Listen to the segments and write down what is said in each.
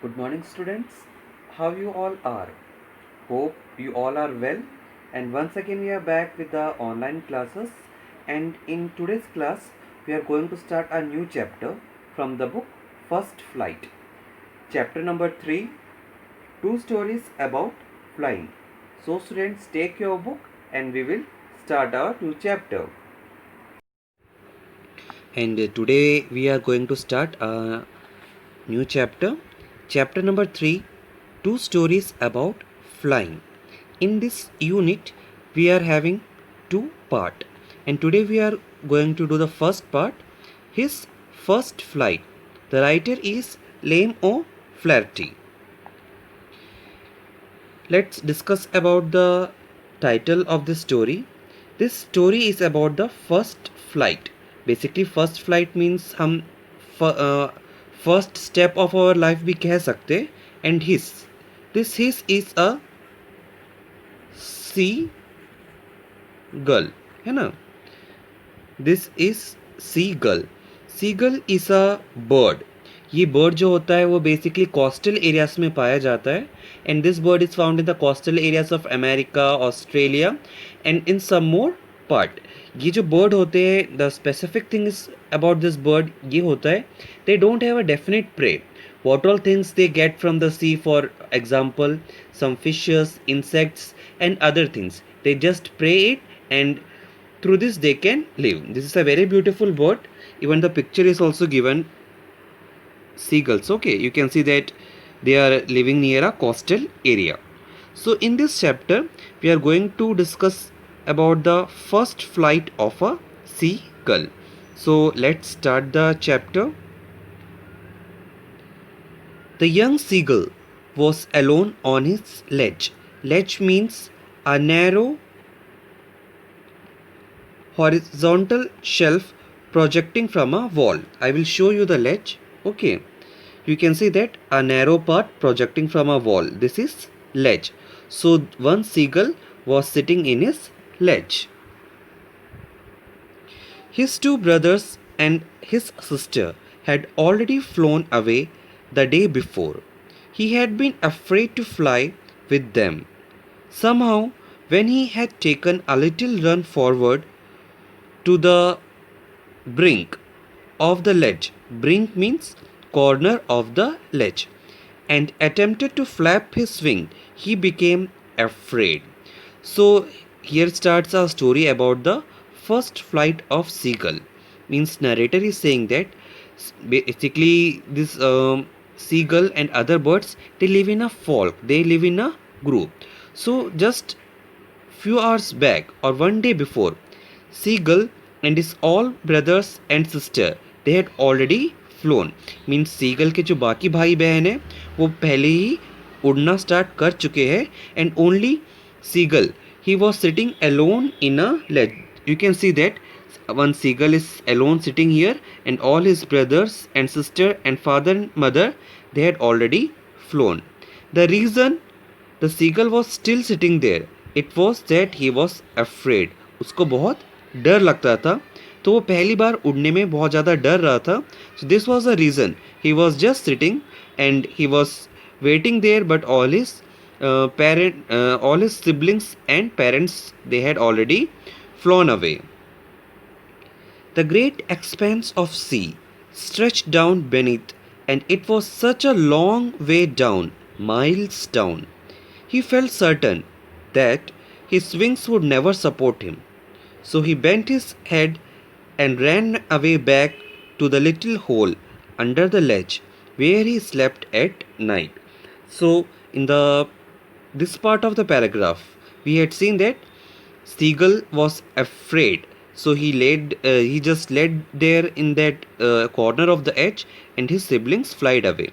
Good morning, students. How you all are? Hope you all are well. And once again, we are back with the online classes. And in today's class, we are going to start a new chapter from the book First Flight. Chapter number 3, Two Stories About Flying. So, students, take your book and we will start our new chapter. And today, we are going to start a new chapter. Chapter number 3, Two Stories About Flying. In this unit, we are having two parts, and today we are going to do the first part, his first flight. The writer is Liam O'Flaherty. Let's discuss about the title of this story. This story is about the first flight. Basically, first flight means हम first step of our life भी कह सकते, and his. This his is a sea girl है ना. This is sea girl. Sea girl is a bird. ये bird जो होता है वो बेसिकली कोस्टल एरियाज में पाया जाता है, and this bird is found in the coastal areas of America, Australia and in some more part. ये जो बर्ड होते हैं, the specific thing is about this bird ये होता है, they don't have a definite prey. What all things they get from the sea, for example, some fishes, insects, and other things. They just prey it, and through this they can live. This is a very beautiful bird. Even the picture is also given seagulls. Okay, you can see that they are living near a coastal area. So in this chapter, we are going to discuss about the first flight of a seagull. So let's start the chapter. The young seagull was alone on his ledge. Ledge means a narrow horizontal shelf projecting from a wall. I will show you the ledge. Okay, you can see that a narrow part projecting from a wall. This is ledge. So one seagull was sitting in his ledge. His two brothers and his sister had already flown away the day before. He had been afraid to fly with them. Somehow, when he had taken a little run forward to the brink of the ledge, brink means corner of the ledge, and attempted to flap his wing, he became afraid. So here starts our story about the first flight of seagull. Means narrator is saying that basically this seagull and other birds, they live in a flock, they live in a group. So just few hours back or one day before, seagull and his all brothers and sister, they had already flown. Means seagull के जो बाकी भाई बहन है वो पहले ही उड़ना start कर चुके हैं, and only seagull, he was sitting alone in a ledge. You can see that one seagull is alone sitting here, and all his brothers and sister and father and mother, they had already flown. The reason the seagull was still sitting there, it was that he was afraid. उसको बहुत डर लगता था, तो वो पहली बार उड़ने में बहुत ज़्यादा डर रहा था. So this was the reason he was just sitting and he was waiting there, but all his siblings and parents, they had already flown away. The great expanse of sea stretched down beneath, and it was such a long way down, miles down. He felt certain that his wings would never support him. So he bent his head and ran away back to the little hole under the ledge where he slept at night. So in the this part of the paragraph, we had seen that seagull was afraid, so he just laid there in that corner of the edge, and his siblings flied away.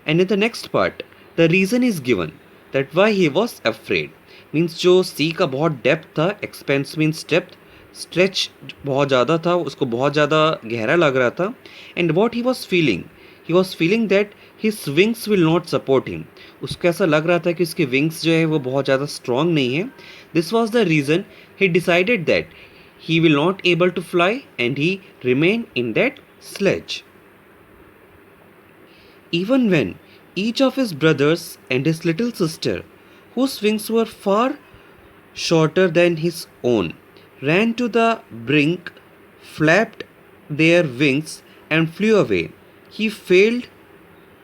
And in the next part, the reason is given that why he was afraid. Means जो सी का बहुत depth था, expense means depth, stretch बहुत ज़्यादा था, उसको बहुत ज़्यादा गहरा लग रहा था, and what he was feeling that his wings will not support him. उसको ऐसा लग रहा था कि उसके विंग्स जो है वो बहुत ज़्यादा स्ट्रॉन्ग नहीं है. This was the reason he decided that he will not able to fly, and he remained in that sledge. Even when Each of his brothers and his little sister, whose wings were far shorter than his own, ran to the brink, flapped their wings, and flew away. He failed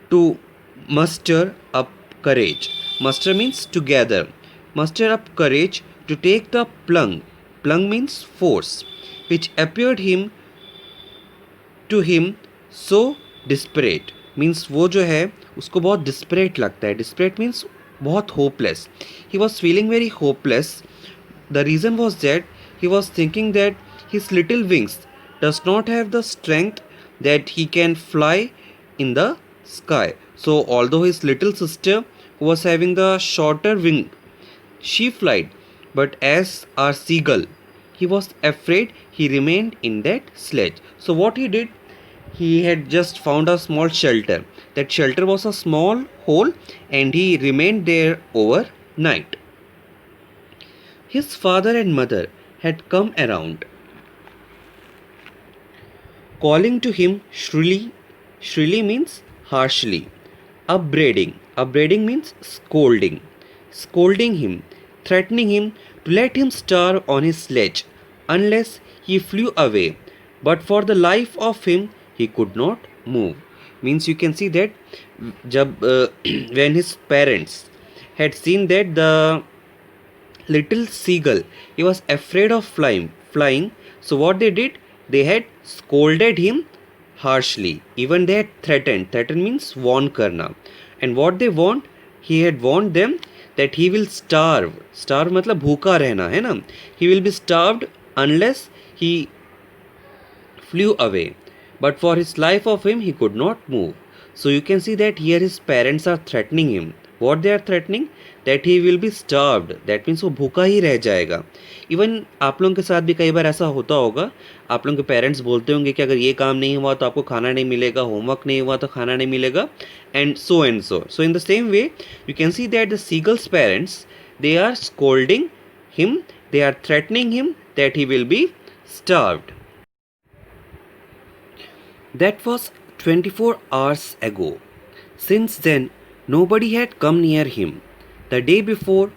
to muster up courage. Muster means to gather. Muster up courage to take the plunge. Plunge means force, which appeared to him so desperate. Means वो जो है उसको बहुत desperate लगता है. Desperate means बहुत hopeless. He was feeling very hopeless. The reason was that he was thinking that his little wings does not have the strength that he can fly in the sky. So although his little sister who was having the shorter wing, she flied, but as our seagull, he was afraid. He remained in that sledge. So what he did, he had just found a small shelter. That shelter was a small hole, and he remained there overnight. His father and mother had come around, calling to him shrilly. Shrilly means harshly. Upbraiding. Upbraiding means scolding. Scolding him, threatening him to let him starve on his sledge unless he flew away. But for the life of him, he could not move. Means you can see that when his parents had seen that the little seagull, he was afraid of flying. So what they did, they had scolded him harshly. Even they had threatened means warn karna. And what they warned, he had warned them that he will starve मतलब भूखा रहना है ना. He will be starved unless he flew away. But for his life of him, he could not move. So you can see that here his parents are threatening him. What they are threatening? That he will be starved. That means वो भूखा ही रह जाएगा. Even आप लोगों के साथ भी कई बार ऐसा होता होगा. आप लोगों के पेरेंट्स बोलते होंगे कि अगर ये काम नहीं हुआ तो आपको खाना नहीं मिलेगा, होमवर्क नहीं हुआ तो खाना नहीं मिलेगा, and so and so. So in the same way, you can see that the seagull's parents, they are scolding him, they are threatening him that he will be starved. That was 24 hours ago. Since then, nobody had come near him. The day before,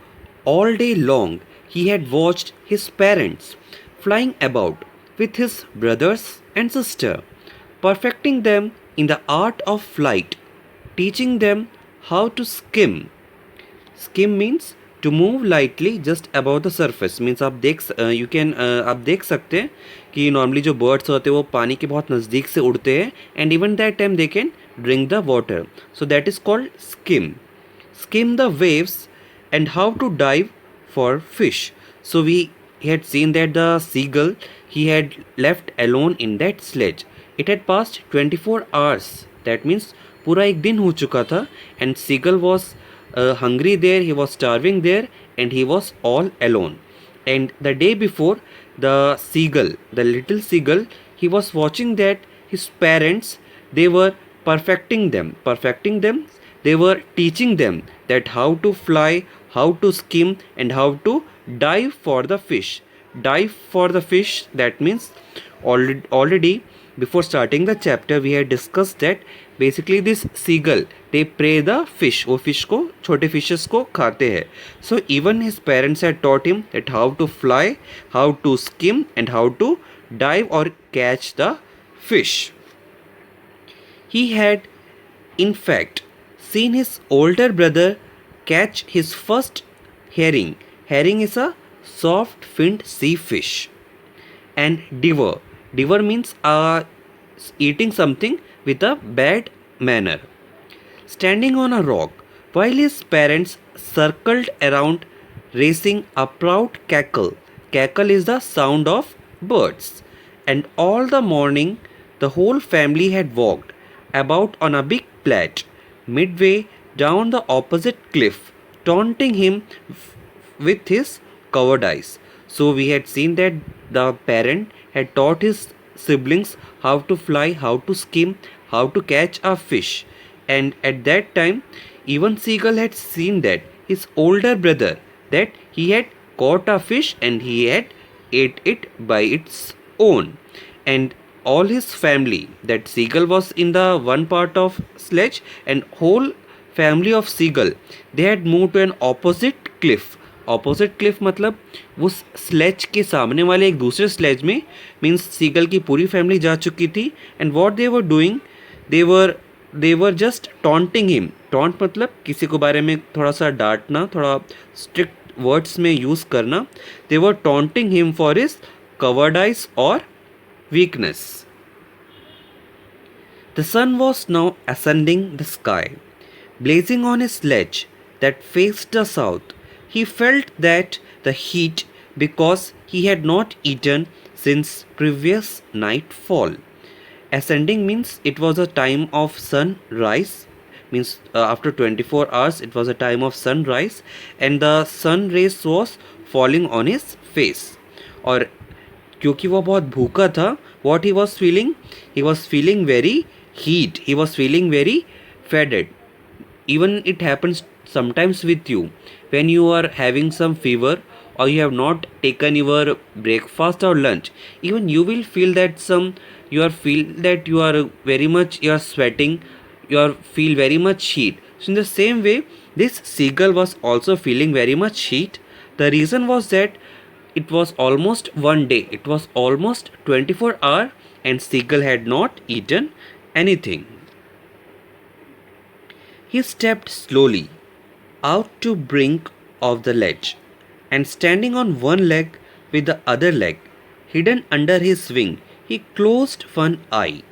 all day long, he had watched his parents flying about with his brothers and sister, perfecting them in the art of flight, teaching them how to skim. Skim means to move lightly just above the surface. Means आप देख सकते हैं कि normally जो birds होते हैं वो पानी के बहुत नज़दीक से उड़ते हैं, and even that time they can drink the water. So that is called skim. Skim the waves and how to dive for fish. So we had seen that the seagull, he had left alone in that sledge. It had passed 24 hours. That means पूरा एक दिन हो चुका था, and seagull was hungry there, he was starving there, and he was all alone. And the day before, the seagull, the little seagull, he was watching that his parents, they were perfecting them, they were teaching them that how to fly, how to skim, and how to dive for the fish. Dive for the fish, that means already before starting the chapter we had discussed that basically this seagull, they prey the fish. वो fish को, छोटे fishes को खाते हैं. So even his parents had taught him that how to fly, how to skim, and how to dive or catch the fish. He had in fact seen his older brother catch his first herring. Herring is a soft-finned sea fish. And devour. Devour means eating something with a bad manner. Standing on a rock, while his parents circled around, raising a proud cackle. Cackle is the sound of birds. And all the morning, the whole family had walked about on a big plat, midway down the opposite cliff, taunting him with his cowardice. So we had seen that the parent had taught his siblings how to fly, how to skim, how to catch a fish. And at that time, even Seagull had seen that his older brother, that he had caught a fish and he had ate it by its own. And all his family, that Seagull was in the one part of sledge, and whole family of seagull, they had moved to an opposite cliff. Opposite Cliff मतलब उस sledge के सामने वाले एक दूसरे sledge में, means seagull की पूरी फैमिली जा चुकी थी. And what they were doing, they were just taunting him. Taunt मतलब किसी को बारे में थोड़ा सा डांटना, थोड़ा स्ट्रिक्ट वर्ड्स में यूज़ करना. दे वर टॉन्टिंग हिम फॉर हिज कवर्डाइज और weakness. The sun was now ascending the sky, blazing on his sledge that faced the south. He felt that the heat because he had not eaten since previous nightfall. Ascending means it was a time of sunrise, means after 24 hours it was a time of sunrise, and the sun rays was falling on his face. और क्योंकि वो बहुत भूखा था, what he was feeling very heat, he was feeling very faded. Even it happens sometimes with you when you are having some fever or you have not taken your breakfast or lunch. Even you will feel that you are very much, you are sweating, feel very much heat. So in the same way, this seagull was also feeling very much heat. The reason was that it was almost one day, it was almost 24 hours, and seagull had not eaten anything. He stepped slowly out to brink of the ledge, and standing on one leg with the other leg hidden under his wing, he closed one eye,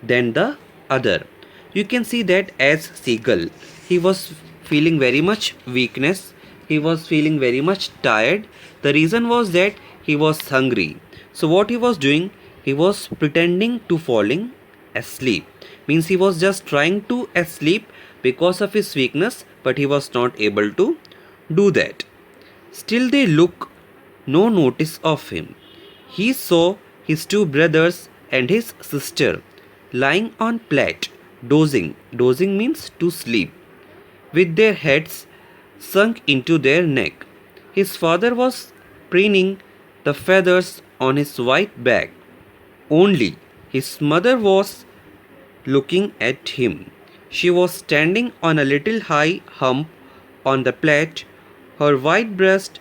then the other. You can see that as seagull, he was feeling very much weakness, he was feeling very much tired. The reason was that he was hungry. So what he was doing, he was pretending to falling asleep. Means he was just trying to sleep because of his weakness, but he was not able to do that. Still they took no notice of him. He saw his two brothers and his sister lying on plate, dozing. Dozing means to sleep, with their heads sunk into their neck. His father was preening the feathers on his white back. Only his mother was looking at him. She was standing on a little high hump on the plate, her white breast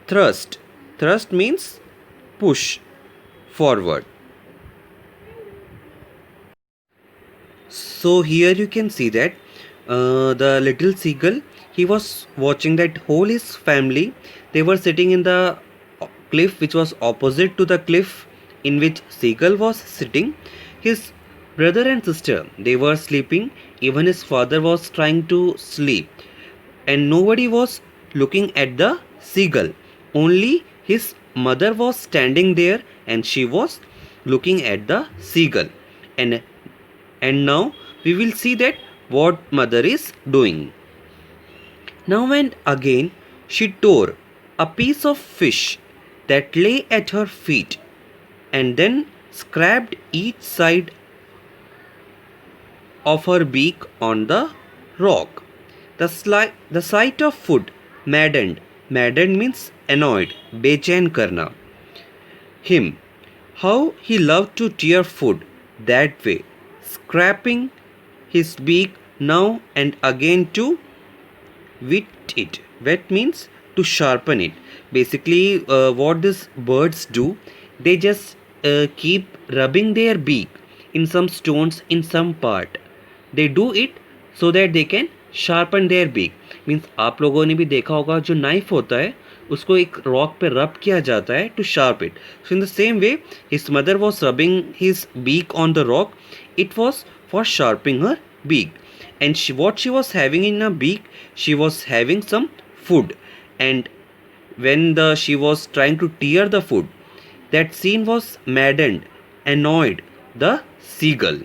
thrust. Thrust means push forward. So here you can see that the little seagull, he was watching that whole his family, they were sitting in the cliff which was opposite to the cliff in which seagull was sitting. His brother and sister, they were sleeping. Even his father was trying to sleep, and nobody was looking at the seagull. Only his mother was standing there and she was looking at the seagull. And now we will see that what mother is doing. Now and again she tore a piece of fish that lay at her feet, and then scraped each side of her beak on the rock. The sight of food maddened. Maddened means annoyed, बेचैन करना. Him. How he loved to tear food that way, scraping his beak now and again to whet it. Whet means to sharpen it. Basically, what these birds do, they just keep rubbing their beak in some stones in some part. They do it so that they can sharpen their beak. Means आप लोगों ने भी देखा होगा जो knife होता है उसको एक रॉक पे रब किया जाता है to sharp it. So in the same way, his mother was rubbing his beak on the rock. It was for sharpening her beak. And what she was having in her beak, she was having some food. And when she was trying to tear the food, that scene was maddened, annoyed the seagull.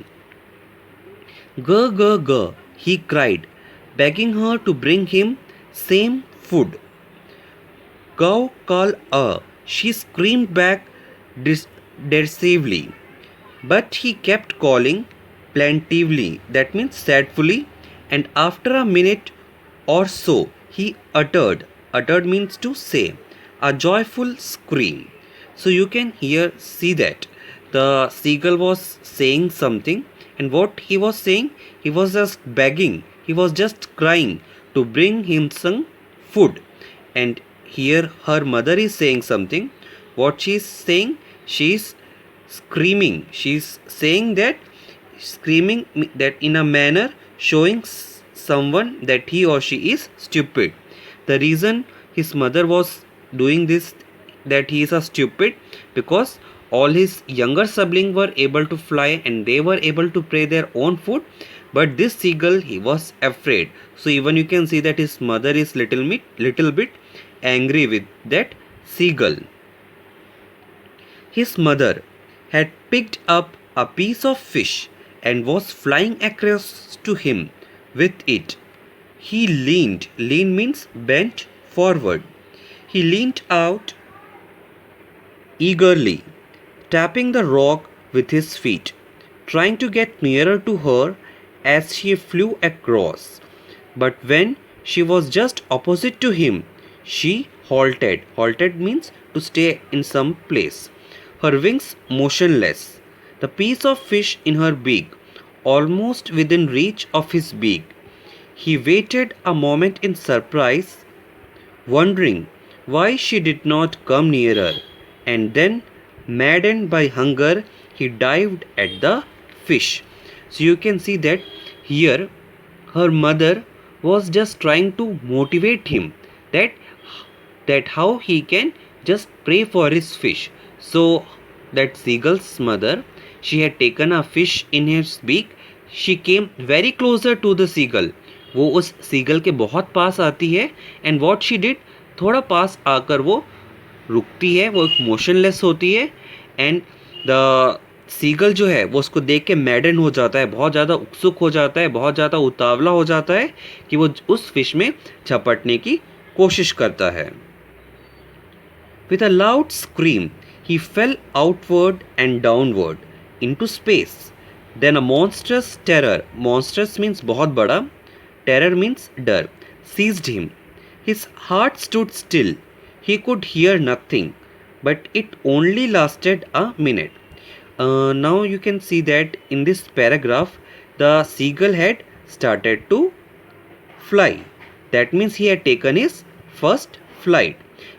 Gah, gah, gah, he cried, begging her to bring him same food. Cow call she screamed back derisively. But he kept calling plaintively, that means sadly, and after a minute or so he uttered means to say, a joyful scream. So you can here see that the seagull was saying something, and what he was saying, he was just begging He was just crying to bring him some food. And here her mother is saying something. What she is saying? She is screaming. She is saying that, screaming that in a manner showing someone that he or she is stupid. The reason his mother was doing this, that he is a stupid, because all his younger siblings were able to fly and they were able to prey their own food, but this seagull, he was afraid. So even you can see that his mother is little bit angry with that seagull. His mother had picked up a piece of fish and was flying across to him with it. He lean means bent forward. He leaned out eagerly, tapping the rock with his feet, trying to get nearer to her as she flew across. But when she was just opposite to him, she halted. Halted means to stay in some place, her wings motionless, the piece of fish in her beak almost within reach of his beak. He waited a moment in surprise, wondering why she did not come nearer, and then, maddened by hunger, he dived at the fish. So you can see that here her mother was just trying to motivate him, that how he can just pray for his fish. So that seagull's mother, she had taken a fish in his beak. She came very closer to the seagull. वो उस seagull के बहुत पास आती है, and what she did, थोड़ा पास आकर वो रुकती है, वो एक मोशनलेस होती है, एंड द सीगल जो है वो उसको देख के मैडन हो जाता है, बहुत ज़्यादा उत्सुक हो जाता है, बहुत ज़्यादा उतावला हो जाता है कि वो उस फिश में झपटने की कोशिश करता है. With a loud scream, he fell outward and downward into space. Then a monstrous terror, monstrous means बहुत बड़ा, terror means डर, seized him. His heart stood still. He could hear nothing, but it only lasted a minute. Now you can see that in this paragraph, the seagull had started to fly. That means he had taken his first flight.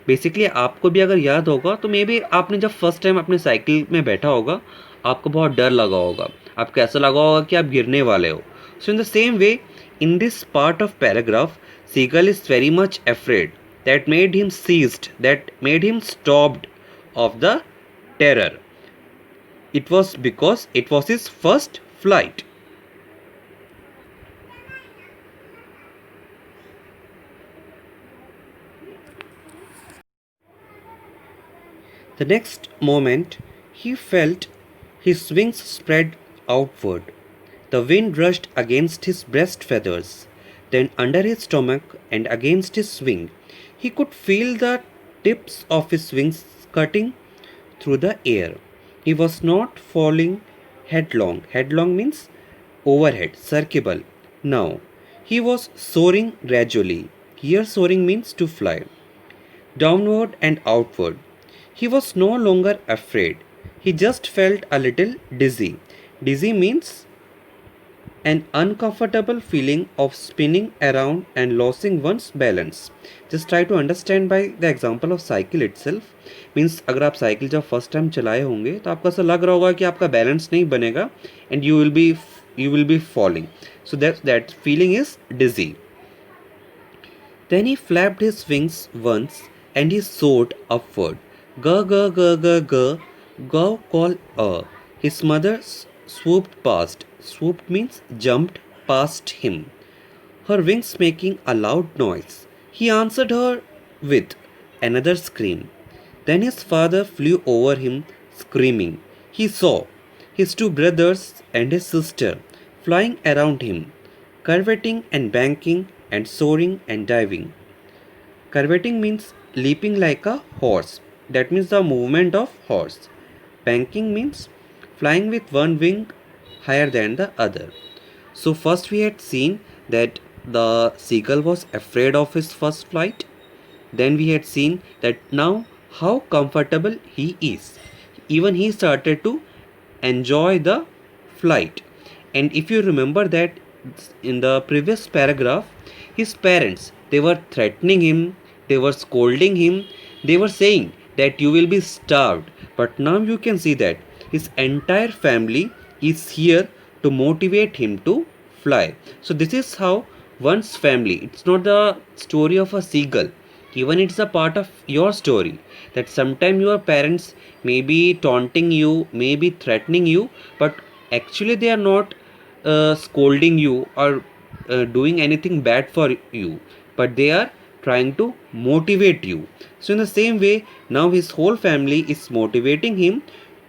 Basically आपको भी अगर याद होगा तो may be आपने जब first time अपने cycle में बैठा होगा, आपको बहुत डर लगा होगा, आपको ऐसा लगा होगा कि आप गिरने वाले हो. So in the same way, in this part of paragraph, seagull is very much afraid. That made him seized, that made him stopped of the terror. It was because it was his first flight. The next moment, he felt his wings spread outward. The wind rushed against his breast feathers, then under his stomach and against his wing. He could feel the tips of his wings cutting through the air. He was not falling headlong. Headlong means overhead, circable. Now, he was soaring gradually. Here, soaring means to fly. Downward and outward. He was no longer afraid. He just felt a little dizzy. Dizzy means an uncomfortable feeling of spinning around and losing one's balance. Just try to understand by the example of cycle itself. Means अगर आप cycle जब first time चलाए होंगे तो आपको ऐसा लग रहा होगा कि आपका बैलेंस नहीं बनेगा and you will be falling. So that feeling is dizzy. Then he flapped his wings once and he soared upward. Ga ga ga ga ga, gaw call a. His mother swooped past. Swooped means jumped past him, her wings making a loud noise. He answered her with another scream. Then his father flew over him, screaming. He saw his two brothers and his sister flying around him, curveting and banking and soaring and diving. Curveting means leaping like a horse. That means the movement of horse. Banking means flying with one wing higher than the other. So first we had seen that the seagull was afraid of his first flight. Then we had seen that now how comfortable he is. Even he started to enjoy the flight. And if you remember that in the previous paragraph, his parents, they were threatening him, they were scolding him, they were saying that you will be starved. But now you can see that his entire family is here to motivate him to fly. So this is how one's family, it's not the story of a seagull, even it's a part of your story, that sometimes your parents may be taunting you, may be threatening you, but actually they are not scolding you or doing anything bad for you, but they are trying to motivate you. So in the same way, now his whole family is motivating him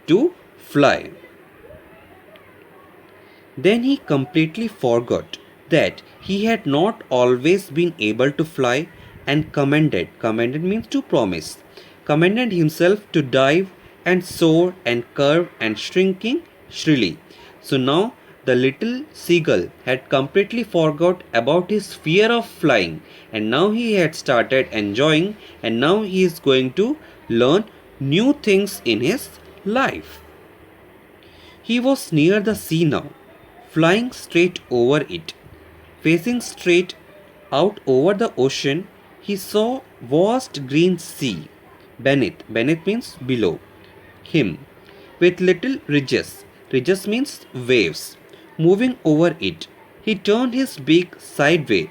to fly. Then he completely forgot that he had not always been able to fly, and commanded means to promise, commanded himself to dive and soar and curve and shrinking shrilly. So now the little seagull had completely forgot about his fear of flying, and now he had started enjoying, and now he is going to learn new things in his life. He was near the sea now, flying straight over it. Facing straight out over the ocean, he saw vast green sea beneath. Beneath means below him, with little ridges. Ridges means waves moving over it. He turned his beak sideways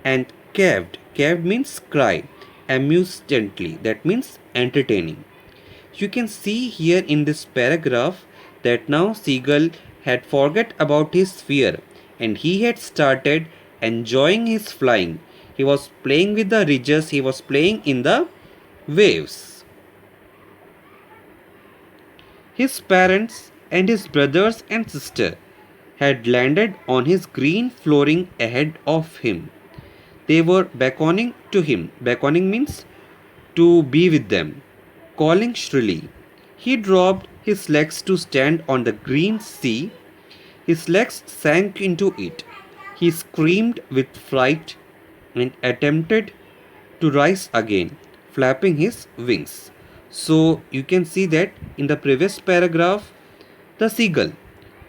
and caved. Caved means cry. Amused gently. That means entertaining. You can see here in this paragraph that now Seagull had forget about his fear, and he had started enjoying his flying. He was playing with the ridges, he was playing in the waves. His parents and his brothers and sister had landed on his green flooring ahead of him. They were beckoning to him. Beckoning means to be with them, calling shrilly. He dropped his legs to stand on the green sea. His legs sank into it. He screamed with fright and attempted to rise again, flapping his wings. So you can see that in the previous paragraph, the seagull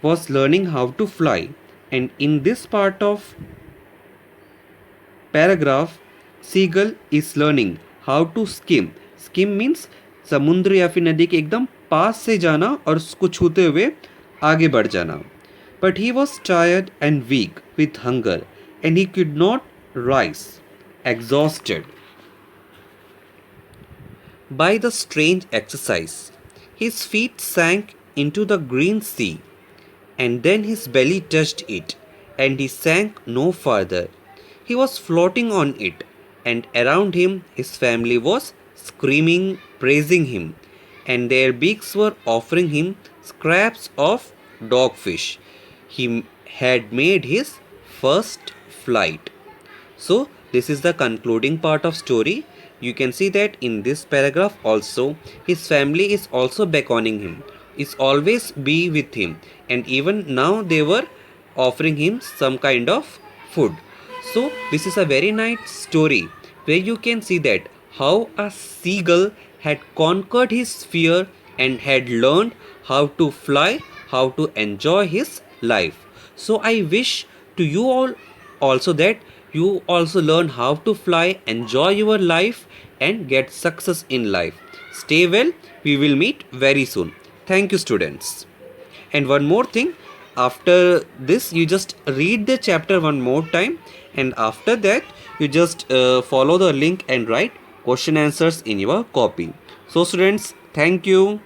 was learning how to fly, and in this part of paragraph, seagull is learning how to skim. Skim means समुद्र या फिर नदी के एकदम पास से जाना और उसको छूते हुए आगे बढ़ जाना. But he was tired and weak with hunger, and he could not rise, exhausted by the strange exercise. His feet sank into the green sea, and then his belly touched it, and he sank no farther. He was floating on it, and around him his family was screaming, praising him, and their beaks were offering him scraps of dogfish. He had made his first flight. So this is the concluding part of story. You can see that in this paragraph also his family is also beckoning him, is always be with him, and even now they were offering him some kind of food. So this is a very nice story where you can see that how a seagull had conquered his fear and had learned how to fly, how to enjoy his life. So I wish to you all also that you also learn how to fly, enjoy your life, and get success in life. Stay well. We will meet very soon. Thank you, students. And one more thing, after this you just read the chapter one more time, and after that you just follow the link and write question answers in your copy. So students, thank you.